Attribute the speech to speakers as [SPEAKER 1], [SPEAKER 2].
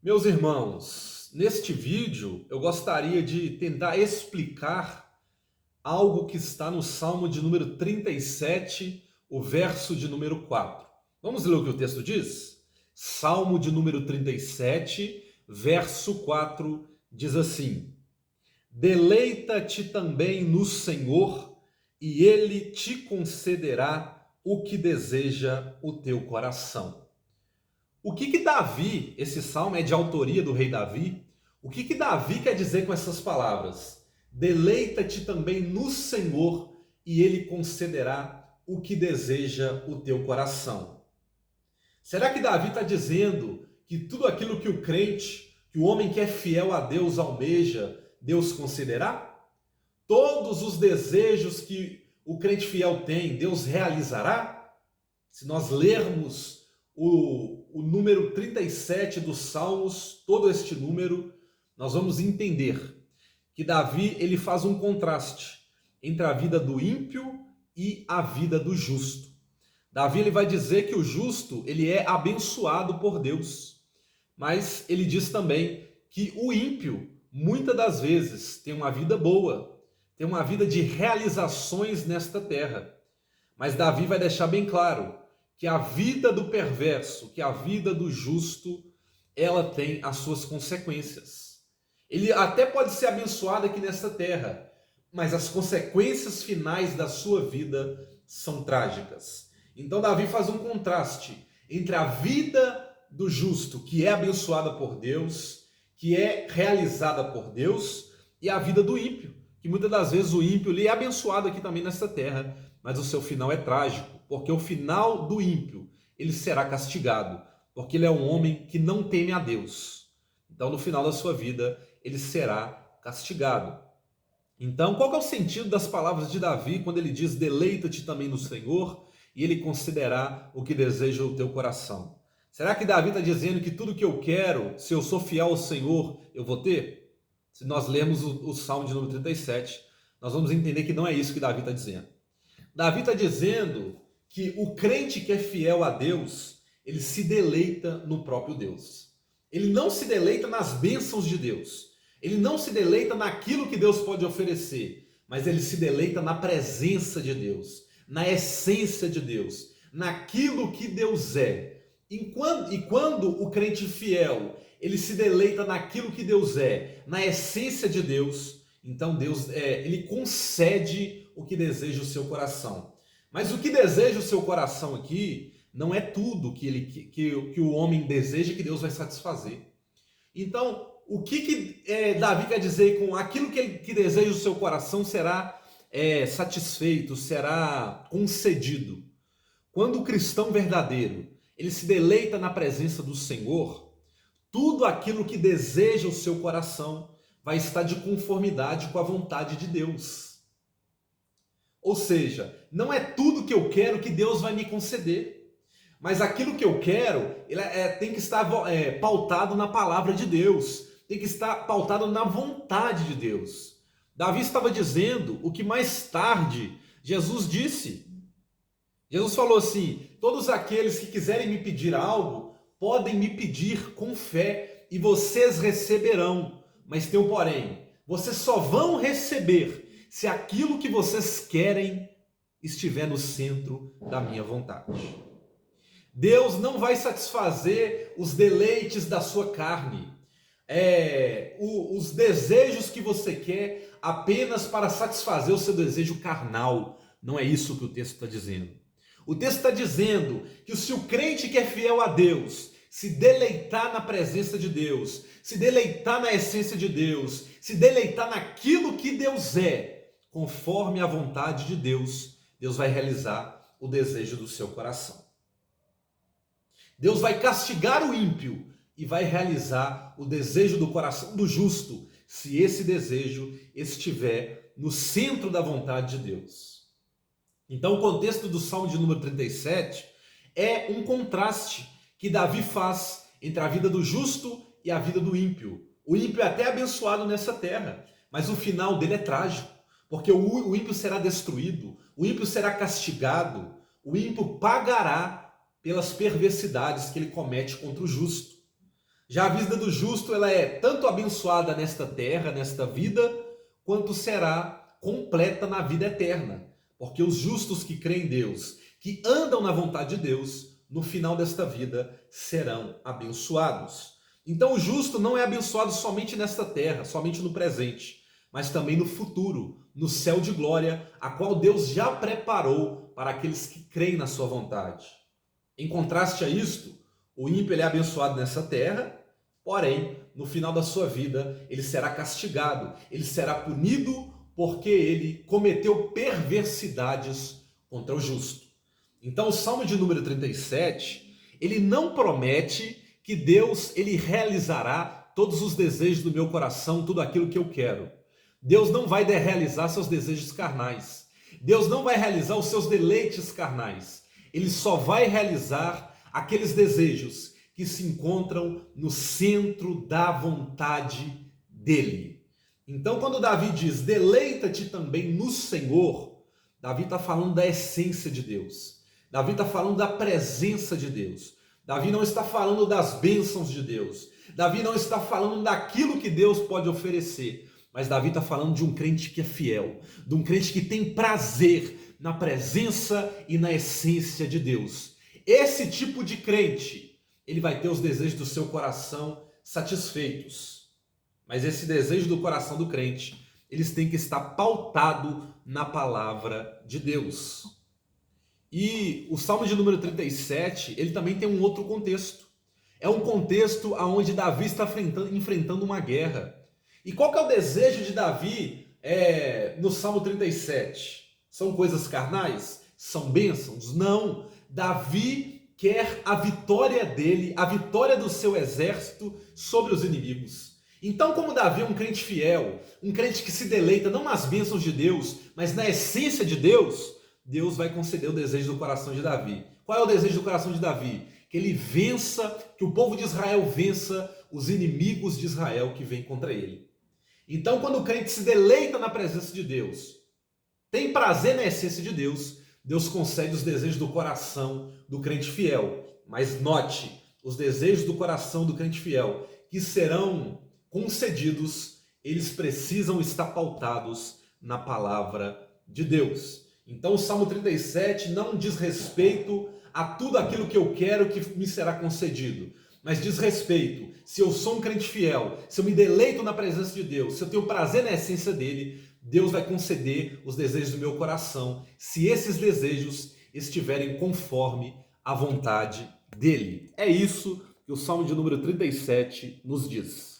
[SPEAKER 1] Meus irmãos, neste vídeo eu gostaria de tentar explicar algo que está no Salmo de número 37, o verso de número 4. Vamos ler o que o texto diz? Salmo de número 37, verso 4, diz assim: Deleita-te também no Senhor, e Ele te concederá o que deseja o teu coração. O que Davi, esse salmo é de autoria do rei Davi, o que Davi quer dizer com essas palavras? Deleita-te também no Senhor e Ele concederá o que deseja o teu coração. Será que Davi está dizendo que tudo aquilo que o crente, que o homem que é fiel a Deus almeja, Deus concederá? Todos os desejos que o crente fiel tem, Deus realizará? Se nós lermos o número 37 dos Salmos, todo este número, nós vamos entender que Davi ele faz um contraste entre a vida do ímpio e a vida do justo. Davi ele vai dizer que o justo ele é abençoado por Deus, mas ele diz também que o ímpio muitas das vezes tem uma vida boa, tem uma vida de realizações nesta terra. Mas Davi vai deixar bem claro que a vida do perverso, que a vida do justo, ela tem as suas consequências. Ele até pode ser abençoado aqui nesta terra, mas as consequências finais da sua vida são trágicas. Então Davi faz um contraste entre a vida do justo, que é abençoada por Deus, que é realizada por Deus, e a vida do ímpio, que muitas das vezes o ímpio ele é abençoado aqui também nesta terra, mas o seu final é trágico, porque o final do ímpio, ele será castigado, porque ele é um homem que não teme a Deus. Então, no final da sua vida, ele será castigado. Então, qual que é o sentido das palavras de Davi quando ele diz: deleita-te também no Senhor e ele concederá o que deseja o teu coração? Será que Davi está dizendo que tudo que eu quero, se eu sou fiel ao Senhor, eu vou ter? Se nós lermos o Salmo de número 37, nós vamos entender que não é isso que Davi está dizendo. Davi está dizendo que o crente que é fiel a Deus, ele se deleita no próprio Deus. Ele não se deleita nas bênçãos de Deus. Ele não se deleita naquilo que Deus pode oferecer, mas ele se deleita na presença de Deus, na essência de Deus, naquilo que Deus é. E quando o crente fiel, ele se deleita naquilo que Deus é, na essência de Deus, então Deus ele concede o que deseja o seu coração. Mas o que deseja o seu coração aqui não é tudo que o homem deseja que Deus vai satisfazer. Então, o que Davi quer dizer com aquilo que deseja o seu coração será satisfeito, será concedido? Quando o cristão verdadeiro ele se deleita na presença do Senhor, tudo aquilo que deseja o seu coração vai estar de conformidade com a vontade de Deus. Ou seja, não é tudo que eu quero que Deus vai me conceder, mas aquilo que eu quero tem que estar pautado na palavra de Deus, tem que estar pautado na vontade de Deus. Davi estava dizendo o que mais tarde Jesus disse. Jesus falou assim: todos aqueles que quiserem me pedir algo, podem me pedir com fé e vocês receberão. Mas tem um porém, vocês só vão receber se aquilo que vocês querem estiver no centro da minha vontade. Deus não vai satisfazer os deleites da sua carne, os desejos que você quer apenas para satisfazer o seu desejo carnal. Não é isso que o texto está dizendo. O texto está dizendo que se o crente que é fiel a Deus se deleitar na presença de Deus, se deleitar na essência de Deus, se deleitar naquilo que Deus é, conforme a vontade de Deus, Deus vai realizar o desejo do seu coração. Deus vai castigar o ímpio e vai realizar o desejo do coração do justo, se esse desejo estiver no centro da vontade de Deus. Então, o contexto do Salmo de número 37 é um contraste que Davi faz entre a vida do justo e a vida do ímpio. O ímpio é até abençoado nessa terra, mas o final dele é trágico, porque o ímpio será destruído, o ímpio será castigado, o ímpio pagará pelas perversidades que ele comete contra o justo. Já a vida do justo, ela é tanto abençoada nesta terra, nesta vida, quanto será completa na vida eterna. Porque os justos que creem em Deus, que andam na vontade de Deus, no final desta vida serão abençoados. Então o justo não é abençoado somente nesta terra, somente no presente, mas também no futuro, no céu de glória, a qual Deus já preparou para aqueles que creem na sua vontade. Em contraste a isto, o ímpio ele é abençoado nessa terra, porém, no final da sua vida, ele será castigado, ele será punido porque ele cometeu perversidades contra o justo. Então, o Salmo de número 37, ele não promete que Deus ele realizará todos os desejos do meu coração, tudo aquilo que eu quero. Deus não vai realizar seus desejos carnais. Deus não vai realizar os seus deleites carnais. Ele só vai realizar aqueles desejos que se encontram no centro da vontade dele. Então, quando Davi diz, deleita-te também no Senhor, Davi está falando da essência de Deus. Davi está falando da presença de Deus. Davi não está falando das bênçãos de Deus. Davi não está falando daquilo que Deus pode oferecer. Mas Davi está falando de um crente que é fiel, de um crente que tem prazer na presença e na essência de Deus. Esse tipo de crente, ele vai ter os desejos do seu coração satisfeitos. Mas esse desejo do coração do crente, eles têm que estar pautado na palavra de Deus. E o Salmo de número 37, ele também tem um outro contexto. É um contexto onde Davi está enfrentando uma guerra. E qual que é o desejo de Davi no Salmo 37? São coisas carnais? São bênçãos? Não. Davi quer a vitória dele, a vitória do seu exército sobre os inimigos. Então, como Davi é um crente fiel, um crente que se deleita não nas bênçãos de Deus, mas na essência de Deus, Deus vai conceder o desejo do coração de Davi. Qual é o desejo do coração de Davi? Que ele vença, que o povo de Israel vença os inimigos de Israel que vêm contra ele. Então, quando o crente se deleita na presença de Deus, tem prazer na essência de Deus, Deus concede os desejos do coração do crente fiel. Mas note, os desejos do coração do crente fiel, que serão concedidos, eles precisam estar pautados na palavra de Deus. Então o Salmo 37 não diz respeito a tudo aquilo que eu quero que me será concedido, mas diz respeito, se eu sou um crente fiel, se eu me deleito na presença de Deus, se eu tenho prazer na essência dele, Deus vai conceder os desejos do meu coração, se esses desejos estiverem conforme a vontade dele. É isso que o Salmo de número 37 nos diz.